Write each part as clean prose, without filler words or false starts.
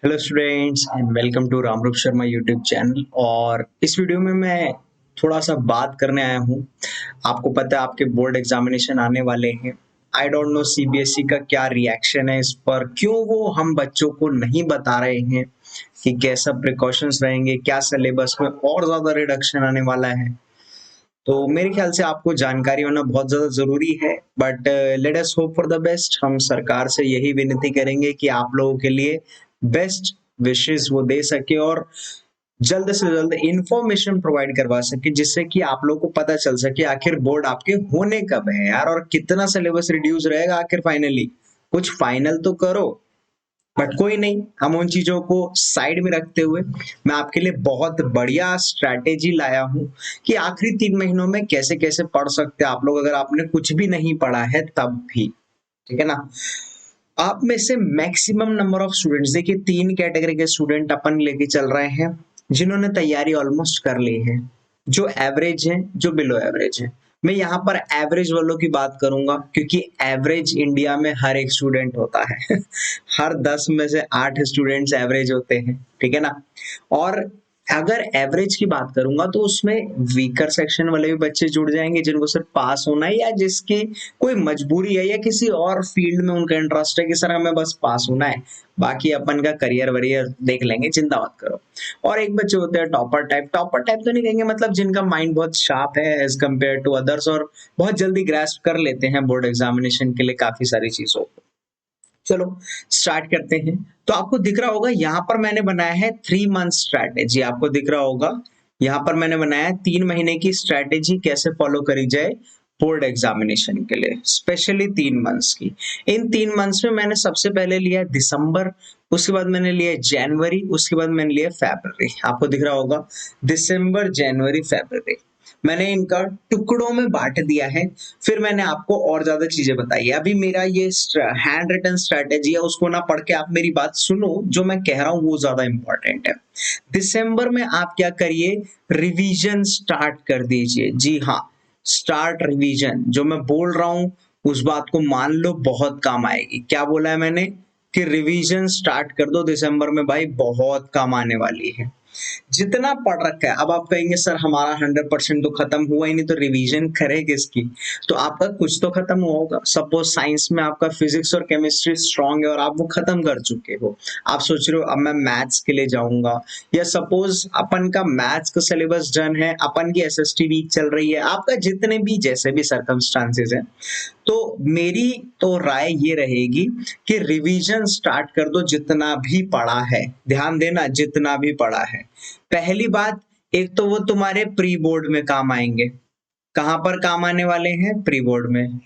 Hello students and welcome to Ramroop Sharma YouTube channel. और इस video में मैं थोड़ा सा बात करने आया हूँ। आपको पता है आपके बोर्ड एग्जामिनेशन आने वाले हैं। आई डोंट नो सीबीएसई का क्या रिएक्शन है इस पर, क्यों वो हम बच्चों को नहीं बता रहे हैं कि कैसा प्रिकॉशंस रहेंगे, क्या सिलेबस में और ज़्यादा रिडक्शन आने वाला है। तो मेरे ख्याल से आपको जानकारी होना बहुत ज़्यादा ज़रूरी है। But let us hope for the best. हम सरकार से यही विनती करेंगे कि आप लोगों के लिए बेस्ट विशेस वो दे सके और जल्द से जल्द इंफॉर्मेशन प्रोवाइड करवा सके, जिससे कि आप लोगों को पता चल सके आखिर बोर्ड आपके होने कब है यार, और कितना सिलेबस रिड्यूस रहेगा आखिर फाइनली। कुछ फाइनल तो करो। बट कोई नहीं, हम उन चीजों को साइड में रखते हुए मैं आपके लिए बहुत बढ़िया स्ट्रैटेजी लाया हूं कि आखिरी 3 महीनों में कैसे कैसे पढ़ सकते हैं आप लोग, अगर आपने कुछ भी नहीं पढ़ा है तब भी। ठीक है ना। आप में से मैक्सिमम नंबर ऑफ स्टूडेंट्स, देखिए 3 कैटेगरी के स्टूडेंट अपन लेके चल रहे हैं जिन्होंने तैयारी ऑलमोस्ट कर ली है, जो एवरेज है, जो बिलो एवरेज है। मैं यहाँ पर एवरेज वालों की बात करूंगा क्योंकि एवरेज इंडिया में हर एक स्टूडेंट होता है हर 10 में से 8 स्टूडेंट्स एवरेज होते हैं। ठीक है ना। और अगर एवरेज की बात करूंगा तो उसमें वीकर सेक्शन वाले भी बच्चे जुड़ जाएंगे जिनको सिर्फ पास होना है, या जिसकी कोई मजबूरी है या किसी और फील्ड में उनका इंटरेस्ट है कि सर हमें बस पास होना है, बाकी अपन का करियर वरियर देख लेंगे, चिंता मत करो। और एक बच्चे होते हैं टॉपर टाइप। टॉपर टाइप तो नहीं कहेंगे, मतलब जिनका माइंड बहुत शार्प है एज कम्पेयर टू अदर्स और बहुत जल्दी ग्रास्प कर लेते हैं बोर्ड एग्जामिनेशन के लिए काफी सारी चीजों को। चलो स्टार्ट करते हैं। तो आपको दिख रहा होगा यहाँ पर मैंने बनाया है 3 मंथ स्ट्रैटेजी। आपको दिख रहा होगा यहाँ पर मैंने बनाया है 3 महीने की स्ट्रैटेजी कैसे फॉलो करी जाए बोर्ड एग्जामिनेशन के लिए, स्पेशली 3 मंथ्स की। इन 3 मंथ्स में मैंने सबसे पहले लिया दिसंबर, उसके बाद मैंने लिया जनवरी, उसके बाद मैंने लिया फरवरी। आपको दिख रहा होगा दिसंबर जनवरी फरवरी, मैंने इनका टुकड़ों में बांट दिया है। फिर मैंने आपको और ज्यादा चीजें बताई है। अभी मेरा ये हैंड रिटन स्ट्रैटेजी है, उसको ना पढ़ के आप मेरी बात सुनो, जो मैं कह रहा हूँ वो ज्यादा इंपॉर्टेंट है। दिसंबर में आप क्या करिए, रिवीजन स्टार्ट कर दीजिए। जी हाँ, स्टार्ट रिवीजन। जो मैं बोल रहा हूँ उस बात को मान लो, बहुत काम आएगी। क्या बोला है मैंने कि रिवीजन स्टार्ट कर दो दिसंबर में, भाई बहुत काम आने वाली है। जितना पढ़ रखा है, अब आप कहेंगे सर हमारा 100% तो खत्म हुआ ही नहीं, तो रिवीजन करे किसकी। तो आपका कुछ तो खत्म हुआ होगा। सपोज साइंस में आपका फिजिक्स और केमिस्ट्री स्ट्रांग है और आप वो खत्म कर चुके हो। आप सोच रहे हो अब मैं मैथ्स के लिए जाऊंगा, या सपोज अपन का मैथ्स का सिलेबस डन है, अपन की एसएसटी वीक चल रही है, आपका जितने भी जैसे भी सर्कमस्टांसेस है, तो मेरी तो राय ये रहेगी कि रिवीजन स्टार्ट कर दो जितना भी पढ़ा है। ध्यान देना, जितना भी पढ़ा है। पहली बात, एक तो वो तुम्हारे प्री बोर्ड में काम आएंगे। कहां पर काम आने वाले हैं? प्री बोर्ड में।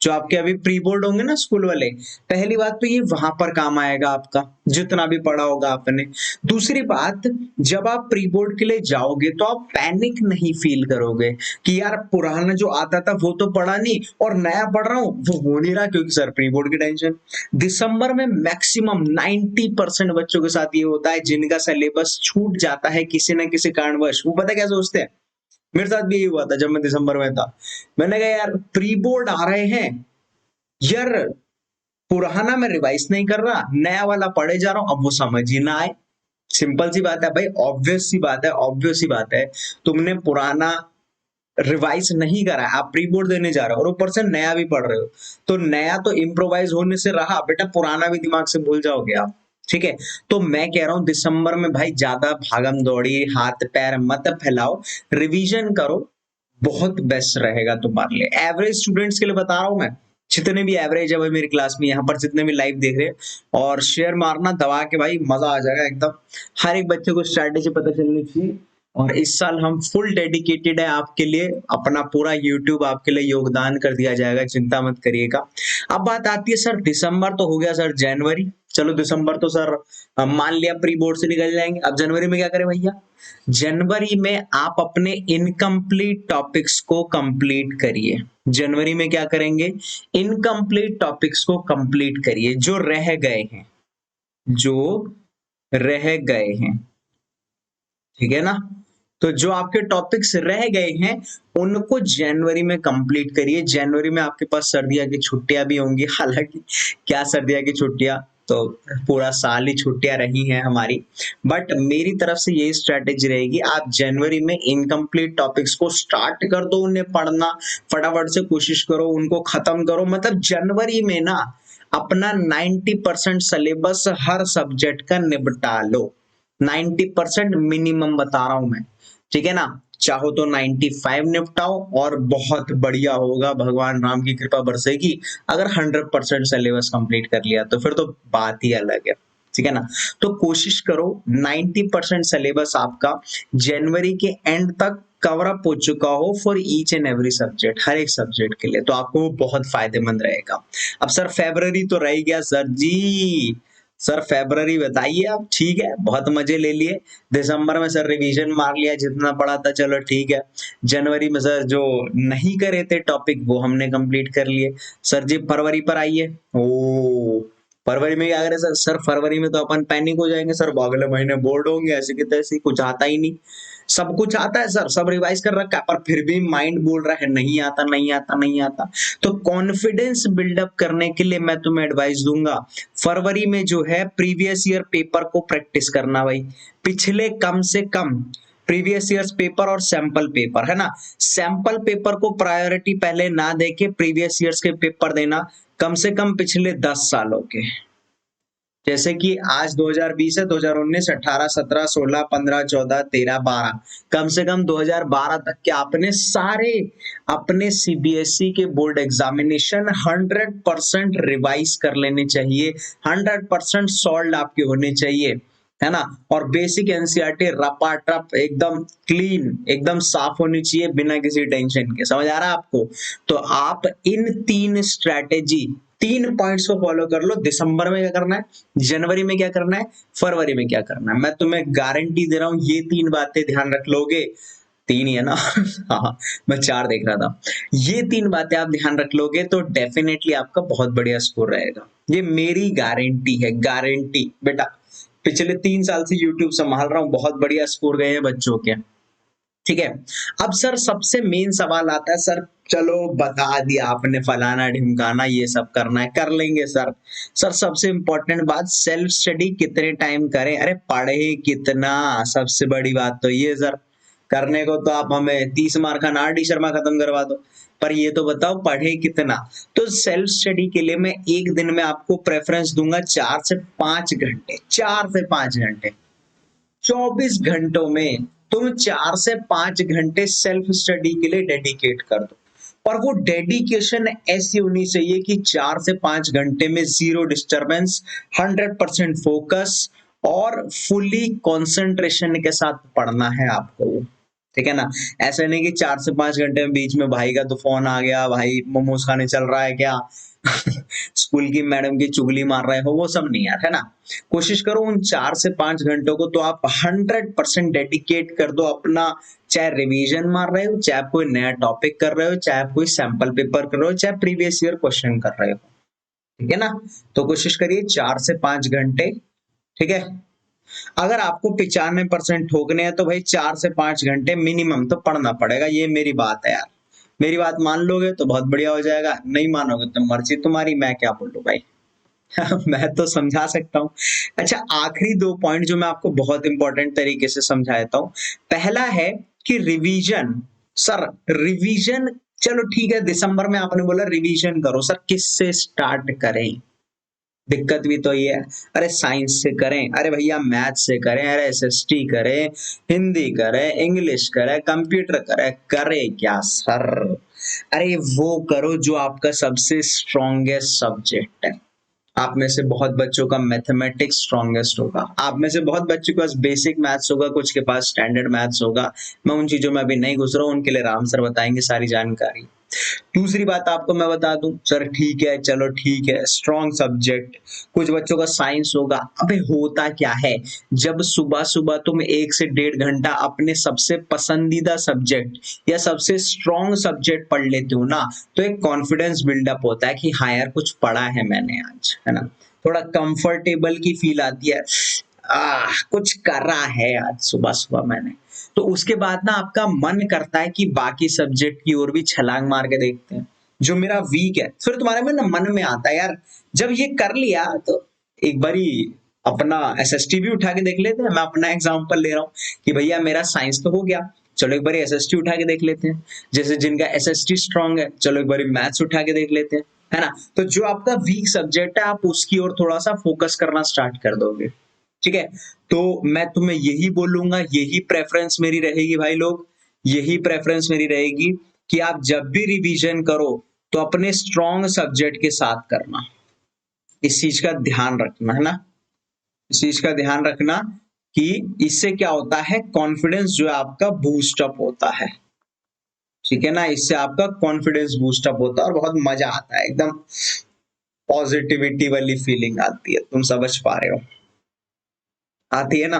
जो आपके अभी प्री बोर्ड होंगे ना स्कूल वाले, पहली बात तो ये वहां पर काम आएगा आपका, जितना भी पढ़ा होगा आपने। दूसरी बात, जब आप प्री बोर्ड के लिए जाओगे तो आप पैनिक नहीं फील करोगे कि यार पुराना जो आता था वो तो पढ़ा नहीं और नया पढ़ रहा हूँ वो हो नहीं रहा, क्योंकि सर प्री बोर्ड की टेंशन। दिसंबर में मैक्सिमम 90% बच्चों के साथ ये होता है जिनका सिलेबस छूट जाता है किसी न किसी कारणवश। वो पता क्या सोचते हैं, मेरे साथ भी यही हुआ था जब मैं दिसंबर में था। मैंने कहा यार प्री बोर्ड आ रहे हैं यार, पुराना मैं रिवाइज नहीं कर रहा, नया वाला पढ़े जा रहा हूं, अब वो समझ ही ना आए। सिंपल सी बात है भाई, ऑब्वियस सी बात है, ऑब्वियस सी बात है। तुमने पुराना रिवाइज नहीं करा है, आप प्री बोर्ड देने जा रहे हो और ऊपर से नया भी पढ़ रहे हो, तो नया तो इम्प्रोवाइज होने से रहा बेटा, पुराना भी दिमाग से भूल जाओगे आप। ठीक है। तो मैं कह रहा हूं दिसंबर में भाई ज्यादा भागम दौड़ी हाथ पैर मत फैलाओ, रिवीजन करो, बहुत बेस्ट रहेगा तुम्हारे लिए। एवरेज स्टूडेंट्स के लिए बता रहा हूं मैं, जितने भी एवरेज है भाई मेरी क्लास में, यहाँ पर जितने भी लाइव देख रहे हैं, और शेयर मारना दबा के भाई, मजा आ जाएगा एकदम। हर एक बच्चे को स्ट्रैटेजी पता चलनी चाहिए। और इस साल हम फुल डेडिकेटेड है आपके लिए, अपना पूरा यूट्यूब आपके लिए योगदान कर दिया जाएगा, चिंता मत करिएगा। अब बात आती है सर दिसंबर तो हो गया, सर जनवरी, चलो दिसंबर तो सर हम मान लिया प्री बोर्ड से निकल जाएंगे, अब जनवरी में क्या करें भैया? जनवरी में आप अपने इनकम्प्लीट टॉपिक्स को कंप्लीट करिए। जनवरी में क्या करेंगे? इनकम्प्लीट टॉपिक्स को कंप्लीट करिए, जो रह गए हैं, जो रह गए हैं। ठीक है ना। तो जो आपके टॉपिक्स रह गए हैं उनको जनवरी में कंप्लीट करिए। जनवरी में आपके पास सर्दियों की छुट्टियां भी होंगी, हालांकि क्या सर्दियों की छुट्टियां, तो पूरा साल ही छुट्टियां रही हैं हमारी। बट मेरी तरफ से यही स्ट्रेटेजी रहेगी, आप जनवरी में इनकम्प्लीट टॉपिक्स को स्टार्ट कर दो, उन्हें पढ़ना फटाफट से कोशिश करो, उनको खत्म करो। मतलब जनवरी में ना अपना 90% सिलेबस हर सब्जेक्ट का निपटा लो। 90% मिनिमम बता रहा हूं मैं, ठीक है ना। चाहो तो 95 निपटाओ और बहुत बढ़िया होगा, भगवान राम की कृपा बरसेगी। अगर 100% सिलेबस कंप्लीट कर लिया तो फिर तो बात ही अलग है, ठीक है ना। तो कोशिश करो 90% सिलेबस आपका जनवरी के एंड तक कवर अप हो चुका हो for each and every subject, हर एक सब्जेक्ट के लिए, तो आपको वो बहुत फायदेमंद रहेगा। अब सर फरवरी तो रह गया सर जी, सर फरवरी बताइए आप। ठीक है, बहुत मजे ले लिए। दिसंबर में सर रिवीजन मार लिया जितना पड़ा था, चलो ठीक है। जनवरी में सर जो नहीं करे थे टॉपिक वो हमने कंप्लीट कर लिए। सर जी फरवरी पर आइए। ओ फरवरी में क्या करें सर? सर फरवरी में तो अपन पैनिक हो जाएंगे सर, अगले महीने बोर्ड होंगे, ऐसे की तैसे, कुछ आता ही नहीं। सब कुछ आता है सर, सब रिवाइज कर रखा है, पर फिर भी माइंड बोल रहा है नहीं आता नहीं आता नहीं आता। तो कॉन्फिडेंस बिल्डअप करने के लिए मैं तुम्हें एडवाइस दूंगा, फरवरी में जो है प्रीवियस ईयर पेपर को प्रैक्टिस करना भाई। पिछले कम से कम प्रीवियस ईयर्स पेपर और सैंपल पेपर है ना, सैंपल पेपर को प्रायोरिटी पहले ना देके प्रीवियस ईयर्स के पेपर देना, कम से कम पिछले 10 सालों के। जैसे कि आज 2020 है, 2019, 18, 17, 16, 15, 14, 13, 12, कम से कम 2012 तक के आपने सारे अपने सीबीएसई के बोर्ड एग्जामिनेशन 100% रिवाइज कर लेने चाहिए, 100% सॉल्व आपके होने चाहिए, है ना। और बेसिक एनसीईआरटी रपाटप एकदम क्लीन, एकदम साफ होनी चाहिए, बिना किसी टेंशन के। समझ आ रहा है आपको? तो आप इन 3 स्ट्रैटेजी, 3 पॉइंट्स को फॉलो कर लो। दिसंबर में क्या करना है, जनवरी में क्या करना है, फरवरी में क्या करना है, मैं तुम्हें गारंटी दे रहा हूं ये 3 बातें ध्यान रख लोगे। 3 ही है ना हाँ, मैं 4 देख रहा था। ये 3 बातें आप ध्यान रख लोगे तो डेफिनेटली आपका बहुत बढ़िया स्कोर रहेगा, ये मेरी गारंटी है, गारंटी बेटा। पिछले 3 साल से यूट्यूब संभाल रहा हूँ, बहुत बढ़िया स्कोर गए हैं बच्चों के, ठीक है। अब सर सबसे मेन सवाल आता है, सर चलो बता दिया आपने फलाना ढिमकाना ये सब करना है, कर लेंगे सर। सर सबसे इंपॉर्टेंट बात, सेल्फ स्टडी कितने टाइम करें? अरे पढ़े कितना, सबसे बड़ी बात तो ये सर। करने को तो आप हमें 30 मार्क का नार डी शर्मा खत्म करवा दो, पर ये तो बताओ पढ़े कितना। तो सेल्फ स्टडी के लिए मैं एक दिन में आपको प्रेफरेंस दूंगा 4 से 5 घंटे, 4 से 5 घंटे। 24 घंटों में तुम 4 से 5 घंटे सेल्फ स्टडी के लिए डेडिकेट कर दो। और वो डेडिकेशन ऐसी होनी चाहिए कि 4 से 5 घंटे में जीरो डिस्टरबेंस, 100% फोकस और फुली कंसंट्रेशन के साथ पढ़ना है आपको, ठीक है ना। ऐसा नहीं कि 4 से 5 घंटे में बीच में भाई का तो फोन आ गया, भाई मोमोज खाने चल रहा है क्या स्कूल की मैडम की चुगली मार रहे हो, वो सब नहीं यार, है ना। कोशिश करो उन 4 से 5 घंटों को तो आप 100% डेडिकेट कर दो अपना, चाहे रिवीजन मार रहे हो, चाहे आप कोई नया टॉपिक कर रहे हो, चाहे आप कोई सैंपल पेपर कर रहे हो, चाहे प्रीवियस ईयर क्वेश्चन कर रहे हो, ठीक है ना। तो कोशिश करिए 4 से 5 घंटे, ठीक है। अगर आपको 95% ठोकने हैं तो भाई 4 से 5 घंटे मिनिमम तो पढ़ना पड़ेगा, ये मेरी बात है यार। मेरी बात मान लोगे तो बहुत बढ़िया हो जाएगा, नहीं मानोगे तो मर्जी तुम्हारी, मैं क्या बोलूं भाई मैं तो समझा सकता हूँ। अच्छा आखिरी 2 पॉइंट जो मैं आपको बहुत इंपॉर्टेंट तरीके से समझा देता हूँ। पहला है कि रिवीजन, सर रिवीजन, चलो ठीक है दिसंबर में आपने बोला रिवीजन करो, सर किससे स्टार्ट करें? दिक्कत भी तो ये है। अरे साइंस से करें, अरे भैया मैथ से करें, अरे एसएसटी करें, हिंदी करें, इंग्लिश करें, कंप्यूटर करें, करें क्या सर? अरे वो करो जो आपका सबसे स्ट्रॉन्गेस्ट सब्जेक्ट है। आप में से बहुत बच्चों का मैथमेटिक्स स्ट्रॉन्गेस्ट होगा, आप में से बहुत बच्चों के पास बेसिक मैथ्स होगा, कुछ के पास स्टैंडर्ड मैथ्स होगा। मैं उन चीजों में अभी नहीं घुस रहा हूँ, उनके लिए राम सर बताएंगे सारी जानकारी। दूसरी बात आपको मैं बता दूं, सर ठीक है चलो ठीक है स्ट्रॉन्ग सब्जेक्ट, कुछ बच्चों का साइंस होगा। अबे होता क्या है, जब सुबह सुबह तुम 1 से 1.5 घंटा अपने सबसे पसंदीदा सब्जेक्ट या सबसे स्ट्रॉन्ग सब्जेक्ट पढ़ लेते हो ना, तो एक कॉन्फिडेंस बिल्डअप होता है कि हाँ यार कुछ पढ़ा है मैंने आज, है ना। थोड़ा कंफर्टेबल की फील आती है, कुछ करा है आज सुबह सुबह मैंने। तो उसके बाद ना आपका मन करता है कि बाकी सब्जेक्ट की ओर भी छलांग मार के देखते हैं, जो मेरा वीक है। फिर तुम्हारे में ना मन में आता है यार, जब ये कर लिया तो एक बारी अपना एसएसटी भी उठा के देख लेते हैं। मैं अपना एग्जांपल ले रहा हूँ कि भैया मेरा साइंस तो हो गया, चलो एक बारी एसएसटी उठा के देख लेते हैं। जैसे जिनका एसएसटी स्ट्रांग है, चलो एक बारी मैथ्स उठा के देख लेते हैं, है ना। तो जो आपका वीक सब्जेक्ट है आप उसकी ओर थोड़ा सा फोकस करना स्टार्ट कर दोगे, ठीक है। तो मैं तुम्हें यही बोलूंगा, यही प्रेफरेंस मेरी रहेगी भाई लोग, यही प्रेफरेंस मेरी रहेगी कि आप जब भी रिवीजन करो तो अपने स्ट्रॉन्ग सब्जेक्ट के साथ करना। इस चीज का ध्यान रखना, है ना। इस चीज का ध्यान रखना कि इससे क्या होता है, कॉन्फिडेंस जो है आपका बूस्ट अप होता है, ठीक है ना। इससे आपका कॉन्फिडेंस बूस्ट अप होता है और बहुत मजा आता है, एकदम पॉजिटिविटी वाली फीलिंग आती है। तुम समझ पा रहे हो, आती है ना।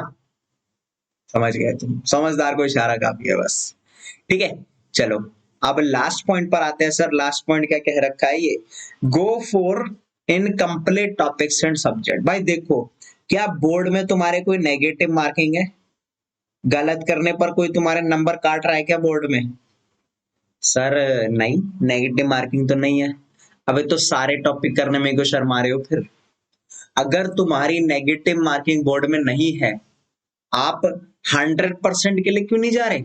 समझ गए तुम, समझदार को इशारा काफी है बस, ठीक है। चलो अब लास्ट पॉइंट पर आते हैं। सर लास्ट पॉइंट क्या कह रखा है ये, go for incomplete topics and subject. भाई देखो, क्या बोर्ड में तुम्हारे कोई नेगेटिव मार्किंग है? गलत करने पर कोई तुम्हारे नंबर काट रहा है क्या बोर्ड में? सर नहीं, नेगेटिव मार्किंग तो नहीं है। अबे तो सारे टॉपिक करने में क्यों शर्मा रहे हो फिर? अगर तुम्हारी नेगेटिव मार्किंग बोर्ड में नहीं है, आप 100% के लिए क्यों नहीं जा रहे?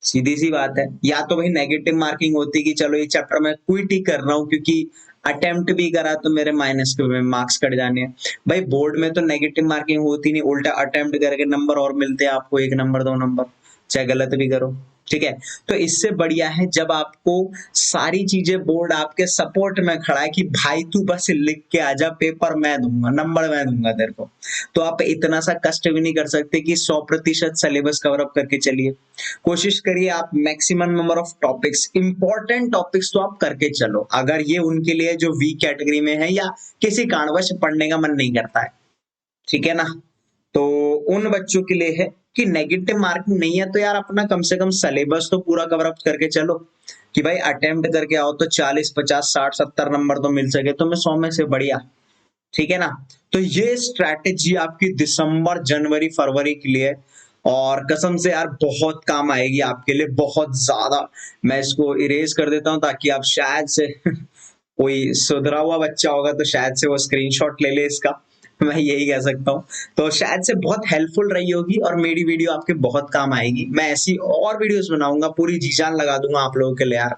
सीधी सी बात है। या तो भाई नेगेटिव मार्किंग होती कि चलो ये चैप्टर मैं क्विट ही कर रहा हूँ क्योंकि अटेम्प्ट भी करा तो मेरे माइनस के मार्क्स कट जाने हैं। भाई बोर्ड में तो नेगेटिव मार्किंग होती नहीं, उल्टा अटेम्प्ट करके नंबर और मिलते हैं आपको, 1 नंबर 2 नंबर, चाहे गलत भी करो, ठीक है। तो इससे बढ़िया है जब आपको सारी चीजें बोर्ड आपके सपोर्ट में खड़ा है कि भाई तू बस लिख के आजा, पेपर मैं दूंगा, नंबर मैं दूंगा तेरे को। तो आप इतना सा कष्ट भी नहीं कर सकते कि 100% सिलेबस कवर अप करके चलिए। कोशिश करिए आप maximum number of topics, important topics तो आप करके चलो। अगर ये उनके लिए जो वीक कैटेगरी में है या किसी कारणवश पढ़ने का मन नहीं करता है, ठीक है ना। तो उन बच्चों के लिए है कि नेगेटिव मार्किंग नहीं है तो यार अपना कम से कम सिलेबस तो पूरा कवर अप करके चलो। कि भाई अटेम्प्ट करके आओ तो 40 50 60 70 नंबर तो मिल सके तुम्हें 100 में से, बढ़िया, ठीक है ना। तो ये स्ट्रैटेजी आपकी दिसंबर जनवरी फरवरी के लिए, और कसम से यार बहुत काम आएगी आपके लिए, बहुत ज्यादा। मैं इसको इरेज कर देता हूं ताकि आप शायद से कोई सुधरा हुआ बच्चा होगा तो शायद से वो स्क्रीनशॉट ले ले इसका, मैं यही कह सकता हूँ। तो शायद से बहुत हेल्पफुल रही होगी और मेरी वीडियो आपके बहुत काम आएगी। मैं ऐसी और वीडियोस बनाऊंगा, पूरी जी जान लगा दूंगा आप लोगों के लिए यार,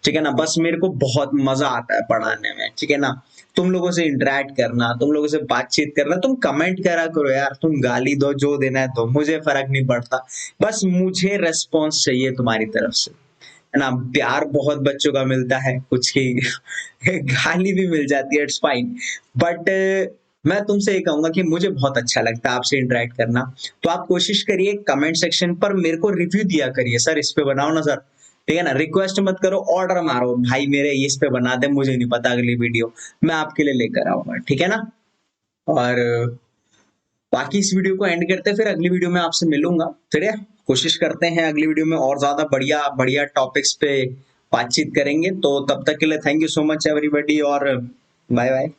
ठीक है ना। बस मेरे को बहुत मजा आता है पढ़ाने में, ठीक है ना। तुम लोगों से इंटरेक्ट करना, तुम लोगों से बातचीत करना, तुम कमेंट करा करो यार, तुम गाली दो जो देना है तो मुझे फर्क नहीं पड़ता, बस मुझे रेस्पॉन्स चाहिए तुम्हारी तरफ से, है ना। प्यार बहुत बच्चों का मिलता है, कुछ की गाली भी मिल जाती है, इट्स फाइन। बट मैं तुमसे ये कहूंगा कि मुझे बहुत अच्छा लगता है आपसे इंटरेक्ट करना। तो आप कोशिश करिए कमेंट सेक्शन पर मेरे को रिव्यू दिया करिए, सर इस पे बनाओ ना सर, ठीक है ना। रिक्वेस्ट मत करो, ऑर्डर मारो, भाई मेरे इस पे बना दे, मुझे नहीं पता, अगली वीडियो मैं आपके लिए लेकर आऊंगा, ठीक है ना। और बाकी इस वीडियो को एंड करते हैं, फिर अगली वीडियो में आपसे मिलूंगा, फिर या कोशिश करते हैं अगली वीडियो में और ज्यादा बढ़िया बढ़िया टॉपिक्स पे बातचीत करेंगे। तो तब तक के लिए thank you so much everybody, और बाय बाय।